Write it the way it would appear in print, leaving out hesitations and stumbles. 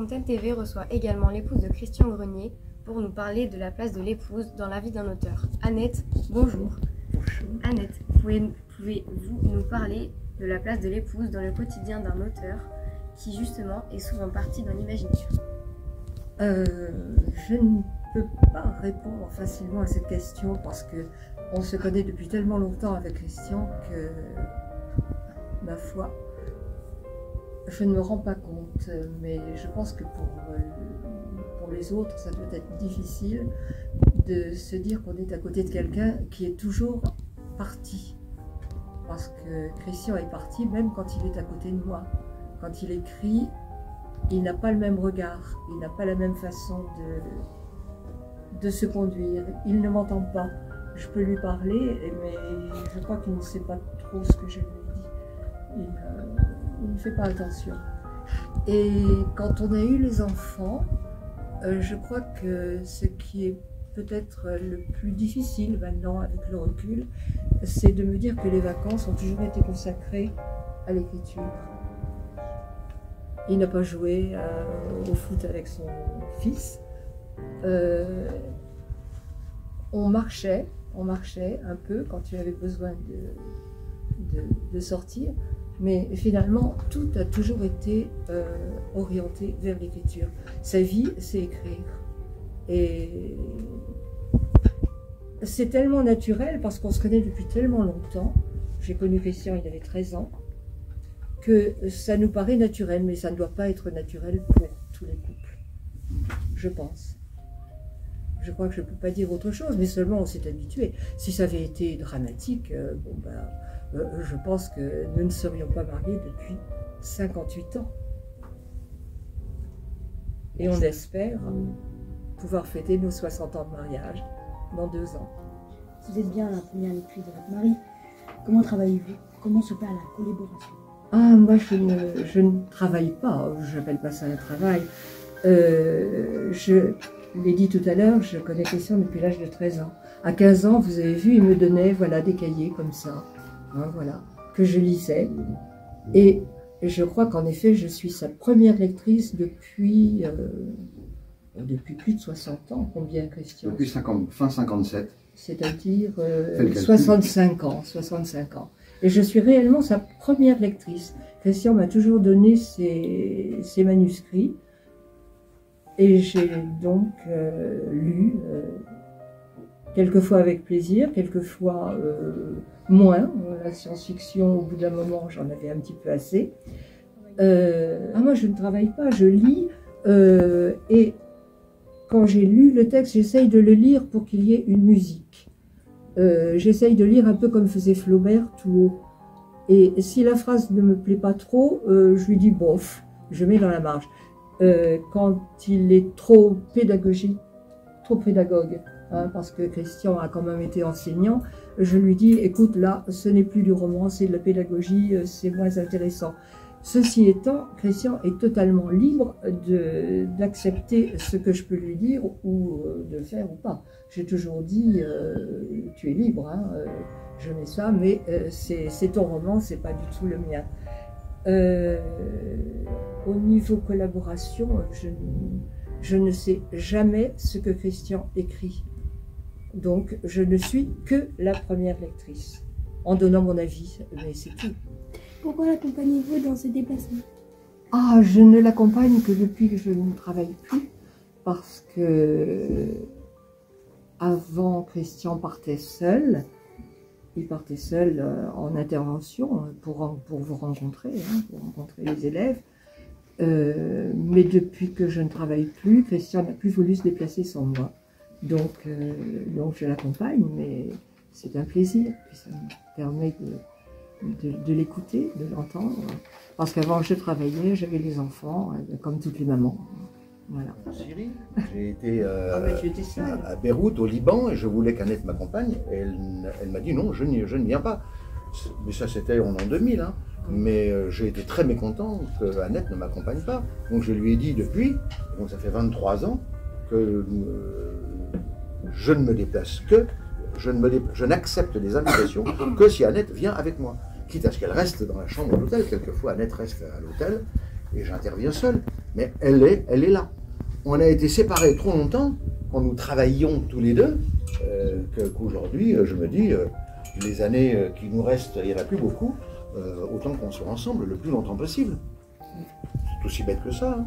Antenne TV reçoit également l'épouse de Christian Grenier pour nous parler de la place de l'épouse dans la vie d'un auteur. Annette, bonjour. Bonjour. Annette, pouvez-vous nous parler de la place de l'épouse dans le quotidien d'un auteur qui justement est souvent parti dans l'imaginaire? Je ne peux pas répondre facilement à cette question parce qu'on se connaît depuis tellement longtemps avec Christian que, ma foi, je ne me rends pas compte. Mais je pense que pour les autres, ça doit être difficile de se dire qu'on est à côté de quelqu'un qui est toujours parti. Parce que Christian est parti même quand il est à côté de moi. Quand il écrit, il n'a pas le même regard, il n'a pas la même façon de se conduire. Il ne m'entend pas. Je peux lui parler, mais je crois qu'il ne sait pas trop ce que je lui dis. Il ne fait pas attention. Et quand on a eu les enfants, je crois que ce qui est peut-être le plus difficile maintenant avec le recul, c'est de me dire que les vacances ont toujours été consacrées à l'écriture. Il n'a pas joué au foot avec son fils. On marchait un peu quand il avait besoin de sortir, mais finalement tout a toujours été orienté vers l'écriture. Sa vie, c'est écrire. Et c'est tellement naturel parce qu'on se connaît depuis tellement longtemps. J'ai connu Christian, il avait 13 ans. Que ça nous paraît naturel, mais ça ne doit pas être naturel pour tous les couples, je pense. Je crois que je ne peux pas dire autre chose, mais seulement on s'est habitué. Si ça avait été dramatique, je pense que nous ne serions pas mariés depuis 58 ans. Et on espère pouvoir fêter nos 60 ans de mariage dans 2 ans. Vous êtes bien la première lectrice de votre mari. Comment travaillez-vous? Comment s'opère la collaboration? Ah, moi, je ne travaille pas, je n'appelle pas ça un travail. Je l'ai dit tout à l'heure, je connais Christian depuis l'âge de 13 ans. À 15 ans, vous avez vu, il me donnait des cahiers comme ça, que je lisais. Et je crois qu'en effet, je suis sa première lectrice depuis plus de 60 ans. Combien, Christian? Depuis fin 57. C'est-à-dire 65 ans. Et je suis réellement sa première lectrice. Christian m'a toujours donné ses manuscrits. Et j'ai donc lu, quelquelquefois avec plaisir, quelquefois moins. La science-fiction, au bout d'un moment, j'en avais un petit peu assez. Moi, je ne travaille pas, je lis. Et quand j'ai lu le texte, j'essaye de le lire pour qu'il y ait une musique. J'essaye de lire un peu comme faisait Flaubert, tout haut. Et si la phrase ne me plaît pas trop, je lui dis bof, je mets dans la marge. Quand il est trop pédagogique, trop pédagogue, parce que Christian a quand même été enseignant, je lui dis écoute, là, ce n'est plus du roman, c'est de la pédagogie, c'est moins intéressant. Ceci étant, Christian est totalement libre d'accepter ce que je peux lui dire ou de faire ou pas. J'ai toujours dit, tu es libre, je mets ça, mais c'est ton roman, c'est pas du tout le mien. Au niveau collaboration, je ne sais jamais ce que Christian écrit. Donc, je ne suis que la première lectrice, en donnant mon avis, mais c'est tout. Pourquoi l'accompagnez-vous dans ses déplacements? Ah, je ne l'accompagne que depuis que je ne travaille plus, parce que avant, Christian partait seul. Il partait seul en intervention pour vous rencontrer, pour rencontrer les élèves. Mais depuis que je ne travaille plus, Christian n'a plus voulu se déplacer sans moi. Donc je l'accompagne, mais c'est un plaisir. Puis ça me permet de l'écouter, de l'entendre. Parce qu'avant, je travaillais, j'avais les enfants, comme toutes les mamans. Voilà. En Syrie, j'ai été à Beyrouth, au Liban, et je voulais qu'Annette m'accompagne. Elle m'a dit non, je ne viens pas. Mais ça, c'était en l'an 2000. Mais j'ai été très mécontent que Annette ne m'accompagne pas. Donc je lui ai dit depuis, donc ça fait 23 ans, que je ne me déplace que, je n'accepte des invitations que si Annette vient avec moi. Quitte à ce qu'elle reste dans la chambre de l'hôtel. Quelquefois, Annette reste à l'hôtel et j'interviens seul. Mais elle est là. On a été séparés trop longtemps, quand nous travaillions tous les deux, qu'aujourd'hui, je me dis, les années qui nous restent, il n'y en a plus beaucoup, autant qu'on soit ensemble le plus longtemps possible. C'est aussi bête que ça. Hein.